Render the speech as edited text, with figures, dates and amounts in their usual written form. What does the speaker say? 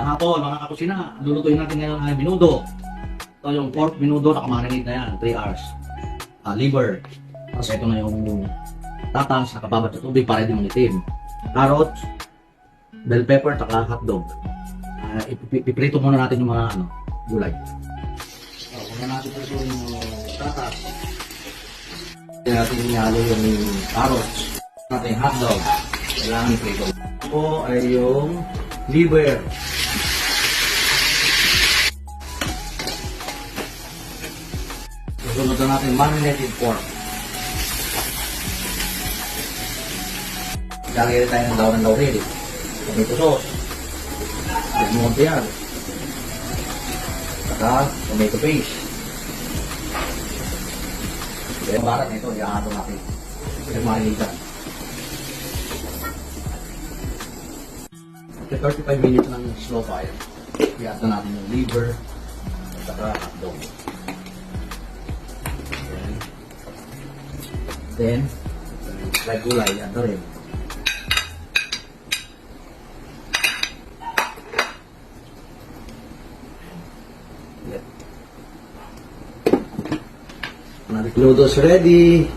Magandang hapon mga kakusina. Lulutuin natin ngayon ay minudo. Ito yung pork minudo, nakamarinate na yan, 3 hours. Liver. Tapos ito na yung tatas, nakababad sa tubig para di mangitim. Carrot, bell pepper, taka hotdog. Ipiprito muna natin yung mga gulay. Muna natin ito yung tatas. Kaya natin inihalo yung carrots. Natin yung hotdog. Kailangan iprito. Ito ay yung liver. Susunod na natin marinated pork. Lalagay tayo ng daon ng laurel. Tomato sauce. Red Montreal. Saka tomato paste. Kaya ang barat nito, iahato natin. Pinagmarinitan. After 35 minutes ng slow fire, i-add na natin yung liver at saka hotdog. Then, like gulay, yan na rin. Noodles ready.